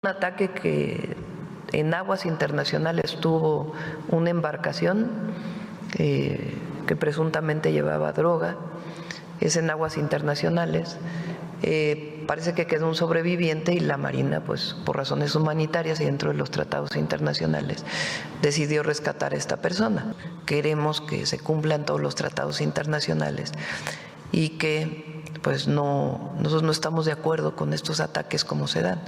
Un ataque que en aguas internacionales tuvo una embarcación que presuntamente llevaba droga, es en aguas internacionales. Parece que quedó un sobreviviente y la Marina, pues por razones humanitarias y dentro de los tratados internacionales, decidió rescatar a esta persona. Queremos que se cumplan todos los tratados internacionales y que pues nosotros no estamos de acuerdo con estos ataques como se dan.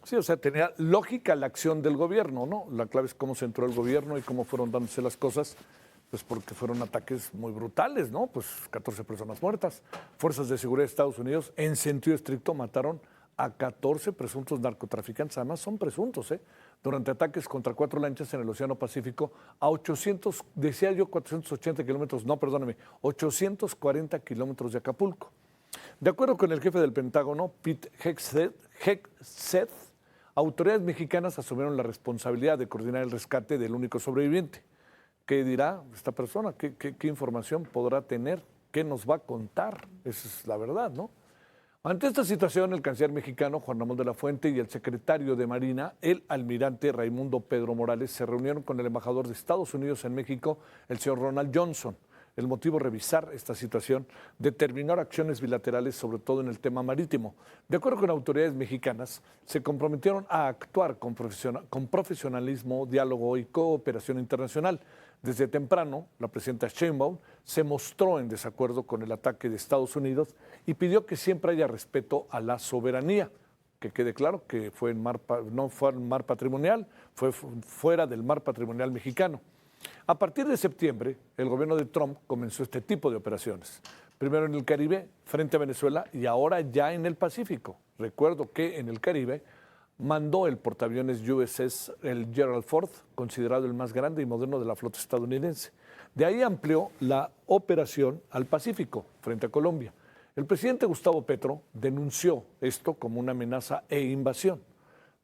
Sí, o sea, tenía lógica la acción del gobierno, ¿no? La clave es cómo se entró el gobierno y cómo fueron dándose las cosas, pues porque fueron ataques muy brutales, ¿no? Pues 14 personas muertas. Fuerzas de seguridad de Estados Unidos, en sentido estricto, mataron a 14 presuntos narcotraficantes. Además, son presuntos, ¿eh? Durante ataques contra 4 lanchas en el Océano Pacífico a 800, decía yo 480 kilómetros, no, perdóname, 840 kilómetros de Acapulco. De acuerdo con el jefe del Pentágono, Pete Hegseth, autoridades mexicanas asumieron la responsabilidad de coordinar el rescate del único sobreviviente. ¿Qué dirá esta persona? ¿Qué información podrá tener? ¿Qué nos va a contar? Esa es la verdad, ¿no? Ante esta situación, el canciller mexicano Juan Ramón de la Fuente y el secretario de Marina, el almirante Raimundo Pedro Morales, se reunieron con el embajador de Estados Unidos en México, el señor Ronald Johnson. El motivo es revisar esta situación, determinar acciones bilaterales, sobre todo en el tema marítimo. De acuerdo con autoridades mexicanas, se comprometieron a actuar con profesionalismo, diálogo y cooperación internacional. Desde temprano, la presidenta Sheinbaum se mostró en desacuerdo con el ataque de Estados Unidos y pidió que siempre haya respeto a la soberanía. Que quede claro que no fue en mar patrimonial, fue fuera del mar patrimonial mexicano. A partir de septiembre, el gobierno de Trump comenzó este tipo de operaciones. Primero en el Caribe, frente a Venezuela, y ahora ya en el Pacífico. Recuerdo que en el Caribe mandó el portaaviones USS el Gerald Ford, considerado el más grande y moderno de la flota estadounidense. De ahí amplió la operación al Pacífico, frente a Colombia. El presidente Gustavo Petro denunció esto como una amenaza e invasión.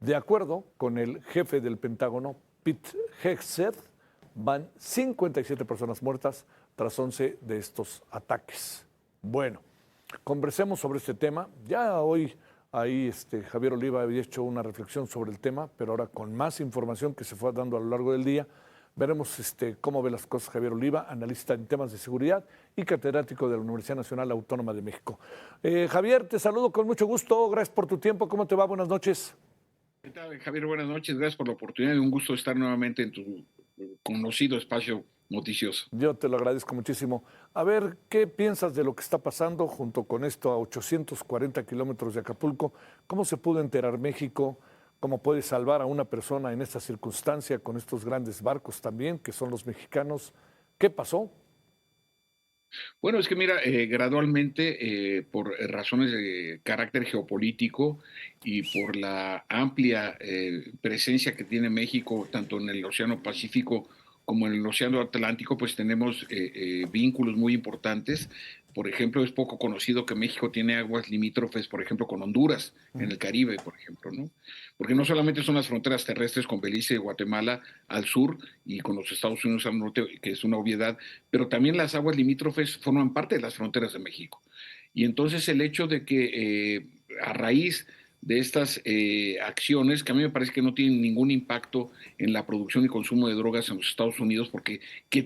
De acuerdo con el jefe del Pentágono, Pete Hegseth, van 57 personas muertas tras 11 de estos ataques. Bueno, conversemos sobre este tema. Ya hoy ahí Javier Oliva había hecho una reflexión sobre el tema, pero ahora con más información que se fue dando a lo largo del día, veremos cómo ve las cosas Javier Oliva, analista en temas de seguridad y catedrático de la Universidad Nacional Autónoma de México. Javier, te saludo con mucho gusto. Gracias por tu tiempo. ¿Cómo te va? Buenas noches. ¿Qué tal, Javier? Buenas noches. Gracias por la oportunidad y un gusto estar nuevamente en tu conocido espacio noticioso. Yo te lo agradezco muchísimo. A ver, ¿qué piensas de lo que está pasando junto con esto a 840 kilómetros de Acapulco? ¿Cómo se pudo enterar México? ¿Cómo puede salvar a una persona en esta circunstancia con estos grandes barcos también, que son los mexicanos? ¿Qué pasó? Bueno, es que mira, gradualmente, por razones de carácter geopolítico y por la amplia presencia que tiene México, tanto en el Océano Pacífico como en el Océano Atlántico, pues tenemos vínculos muy importantes. Por ejemplo, es poco conocido que México tiene aguas limítrofes, por ejemplo, con Honduras, en el Caribe, por ejemplo, ¿no? Porque no solamente son las fronteras terrestres con Belice y Guatemala al sur y con los Estados Unidos al norte, que es una obviedad, pero también las aguas limítrofes forman parte de las fronteras de México. Y entonces el hecho de que a raíz de estas acciones, que a mí me parece que no tienen ningún impacto en la producción y consumo de drogas en los Estados Unidos, porque qué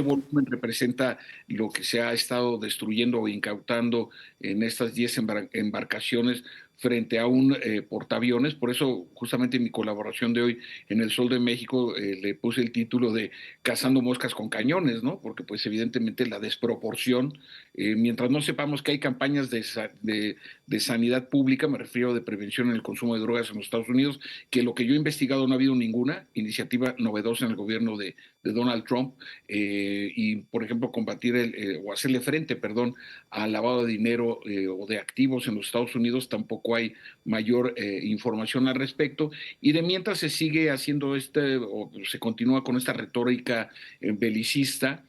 volumen representa lo que se ha estado destruyendo o incautando en estas 10 embarcaciones frente a un portaaviones. Por eso, justamente en mi colaboración de hoy en El Sol de México, le puse el título de Cazando moscas con cañones, ¿no? Porque pues evidentemente la desproporción, mientras no sepamos que hay campañas de sanidad pública, me refiero de prevención en el consumo de drogas en los Estados Unidos, que lo que yo he investigado no ha habido ninguna iniciativa novedosa en el gobierno de Donald Trump, y por ejemplo combatir o hacerle frente, perdón, al lavado de dinero o de activos en los Estados Unidos, tampoco hay mayor información al respecto, y de mientras se sigue haciendo o se continúa con esta retórica belicista.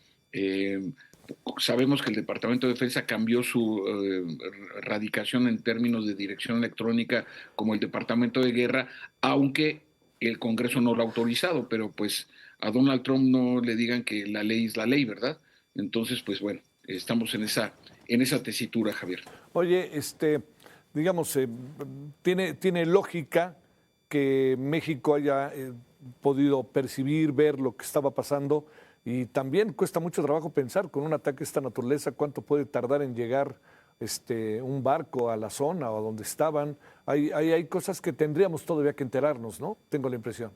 Sabemos que el Departamento de Defensa cambió su radicación en términos de dirección electrónica como el Departamento de Guerra, aunque el Congreso no lo ha autorizado, pero pues a Donald Trump no le digan que la ley es la ley, ¿verdad? Entonces, pues bueno, estamos en esa tesitura, Javier. Oye, digamos, tiene lógica que México haya podido percibir, ver lo que estaba pasando, y también cuesta mucho trabajo pensar con un ataque de esta naturaleza cuánto puede tardar en llegar un barco a la zona o a donde estaban. Hay cosas que tendríamos todavía que enterarnos, ¿no? Tengo la impresión.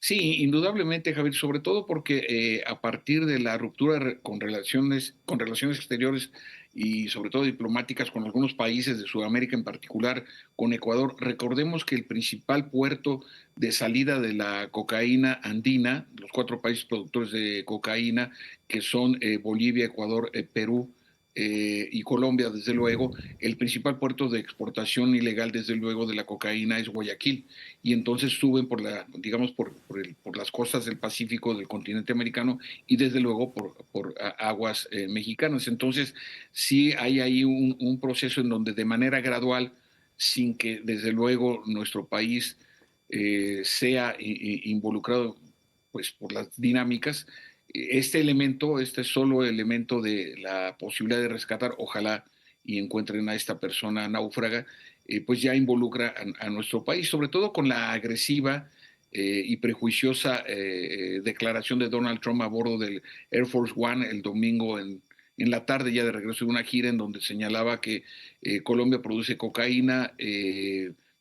Sí, indudablemente, Javier, sobre todo porque a partir de la ruptura con relaciones exteriores y sobre todo diplomáticas con algunos países de Sudamérica, en particular con Ecuador, recordemos que el principal puerto de salida de la cocaína andina, los 4 países productores de cocaína, que son Bolivia, Ecuador, Perú, y Colombia, desde luego, el principal puerto de exportación ilegal, desde luego, de la cocaína es Guayaquil. Y entonces suben digamos, por las costas del Pacífico del continente americano y desde luego por aguas mexicanas. Entonces, sí hay ahí un proceso en donde de manera gradual, sin que desde luego nuestro país sea involucrado pues por las dinámicas, este solo elemento de la posibilidad de rescatar, ojalá y encuentren a esta persona náufraga, pues ya involucra a nuestro país, sobre todo con la agresiva y prejuiciosa declaración de Donald Trump a bordo del Air Force One el domingo en la tarde, ya de regreso de una gira en donde señalaba que Colombia produce cocaína,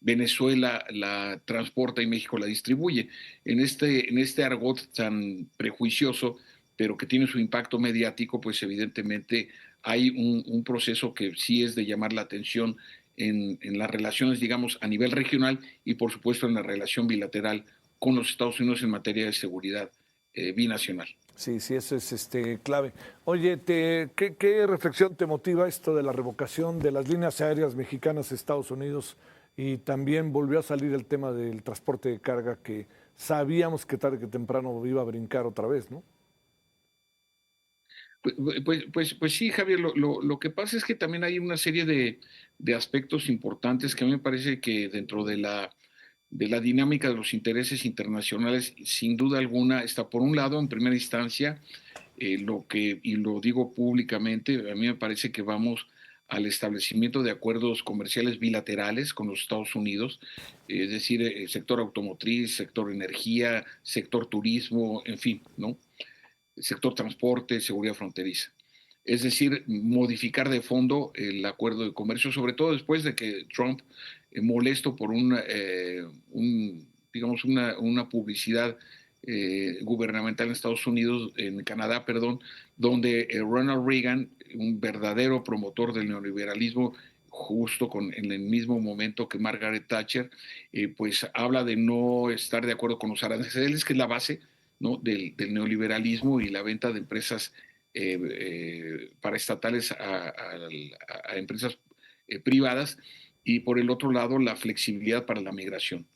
Venezuela la transporta y México la distribuye. En este argot tan prejuicioso, pero que tiene su impacto mediático, pues evidentemente hay un proceso que sí es de llamar la atención en las relaciones, digamos, a nivel regional y por supuesto en la relación bilateral con los Estados Unidos en materia de seguridad binacional. Sí, sí, eso es clave. Oye, ¿qué reflexión te motiva esto de la revocación de las líneas aéreas mexicanas a Estados Unidos? Y también volvió a salir el tema del transporte de carga, que sabíamos que tarde que temprano iba a brincar otra vez, ¿no? Pues sí, Javier, lo que pasa es que también hay una serie de aspectos importantes que a mí me parece que dentro de la dinámica de los intereses internacionales, sin duda alguna, está por un lado, en primera instancia, y lo digo públicamente, a mí me parece que vamos al establecimiento de acuerdos comerciales bilaterales con los Estados Unidos, es decir, el sector automotriz, sector energía, sector turismo, en fin, ¿no? Sector transporte, seguridad fronteriza. Es decir, modificar de fondo el acuerdo de comercio, sobre todo después de que Trump, molesto por digamos, una publicidad gubernamental en Estados Unidos, en Canadá, perdón, donde Ronald Reagan, un verdadero promotor del neoliberalismo, justo en el mismo momento que Margaret Thatcher, pues habla de no estar de acuerdo con los aranceles, que es la base, ¿no?, del neoliberalismo y la venta de empresas paraestatales a empresas privadas, y por el otro lado la flexibilidad para la migración.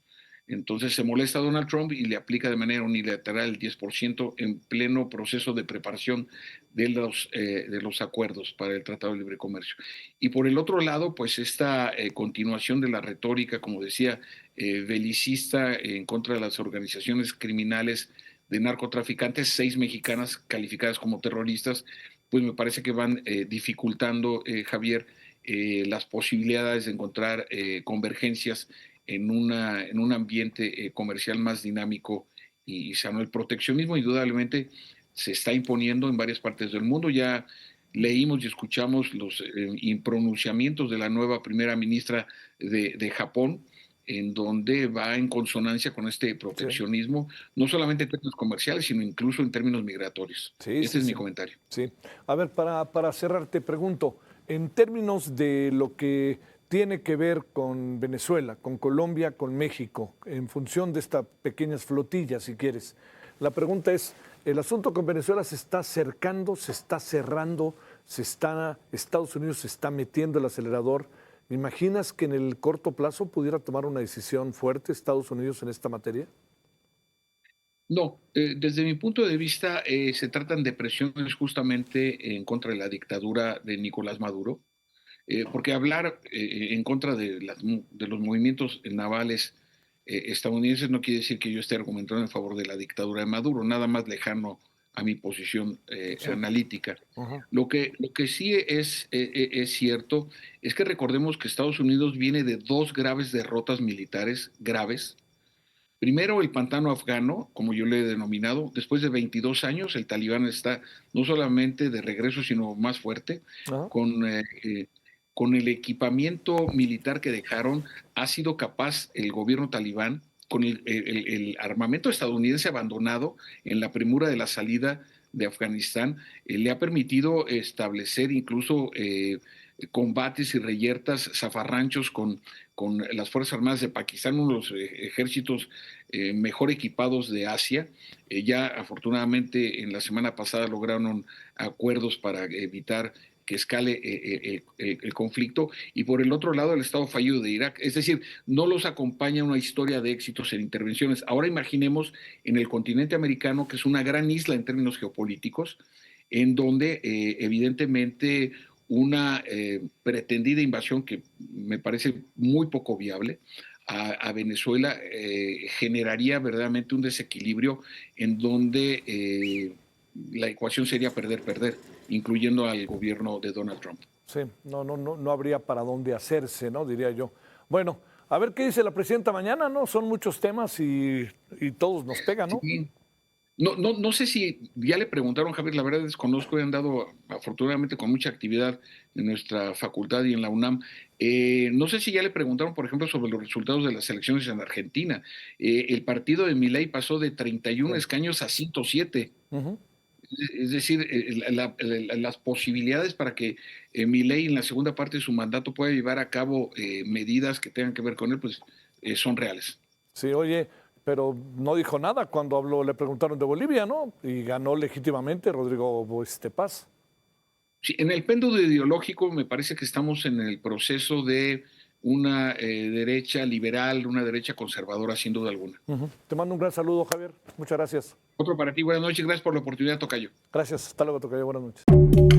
Entonces se molesta a Donald Trump y le aplica de manera unilateral el 10% en pleno proceso de preparación de los acuerdos para el Tratado de Libre Comercio. Y por el otro lado, pues esta continuación de la retórica, como decía, belicista en contra de las organizaciones criminales de narcotraficantes, 6 mexicanas calificadas como terroristas, pues me parece que van dificultando, Javier, las posibilidades de encontrar convergencias en un ambiente comercial más dinámico y sano. El proteccionismo indudablemente se está imponiendo en varias partes del mundo. Ya leímos y escuchamos los impronunciamientos de la nueva primera ministra de Japón, en donde va en consonancia con este Sí, proteccionismo, no solamente en términos comerciales, sino incluso en términos migratorios. sí, Este sí, es mi sí. comentario. Sí. A ver, para cerrar, te pregunto, en términos de lo que tiene que ver con Venezuela, con Colombia, con México, en función de estas pequeñas flotillas, si quieres, la pregunta es, ¿el asunto con Venezuela se está acercando, se está cerrando, Estados Unidos se está metiendo el acelerador? ¿Imaginas que en el corto plazo pudiera tomar una decisión fuerte Estados Unidos en esta materia? No, desde mi punto de vista se tratan de presiones justamente en contra de la dictadura de Nicolás Maduro, porque hablar en contra de los movimientos navales estadounidenses no quiere decir que yo esté argumentando en favor de la dictadura de Maduro, nada más lejano a mi posición analítica. Ajá. Lo que sí es cierto es que recordemos que Estados Unidos viene de 2 graves derrotas militares graves. Primero, el pantano afgano, como yo le he denominado. Después de 22 años, el talibán está no solamente de regreso, sino más fuerte. Ajá. Con el equipamiento militar que dejaron, ha sido capaz el gobierno talibán, con el armamento estadounidense abandonado en la premura de la salida de Afganistán, le ha permitido establecer incluso combates y reyertas, zafarranchos con las Fuerzas Armadas de Pakistán, uno de los ejércitos mejor equipados de Asia. Ya afortunadamente en la semana pasada lograron acuerdos para evitar que escale el conflicto, y por el otro lado el Estado fallido de Irak. Es decir, no los acompaña una historia de éxitos en intervenciones. Ahora imaginemos en el continente americano, que es una gran isla en términos geopolíticos, en donde evidentemente una pretendida invasión, que me parece muy poco viable, a Venezuela generaría verdaderamente un desequilibrio en donde la ecuación sería perder-perder, incluyendo al gobierno de Donald Trump. Sí, no habría para dónde hacerse, ¿no? Diría yo. Bueno, a ver qué dice la presidenta mañana, ¿no? Son muchos temas y todos nos pegan, ¿no? Sí. No sé si ya le preguntaron, Javier, la verdad desconozco, he andado afortunadamente con mucha actividad en nuestra facultad y en la UNAM. No sé si ya le preguntaron, por ejemplo, sobre los resultados de las elecciones en Argentina. El partido de Milei pasó de 31 escaños a 107. Uh-huh. Es decir, las posibilidades para que Milei en la segunda parte de su mandato pueda llevar a cabo medidas que tengan que ver con él, pues son reales. Sí, oye, pero no dijo nada cuando habló, le preguntaron de Bolivia, ¿no? Y ganó legítimamente Rodrigo Paz. Sí, en el péndulo ideológico me parece que estamos en el proceso de una derecha liberal, una derecha conservadora, sin duda alguna. Uh-huh. Te mando un gran saludo, Javier. Muchas gracias. Otro para ti, buenas noches, gracias por la oportunidad, tocayo. Gracias, hasta luego, tocayo, buenas noches.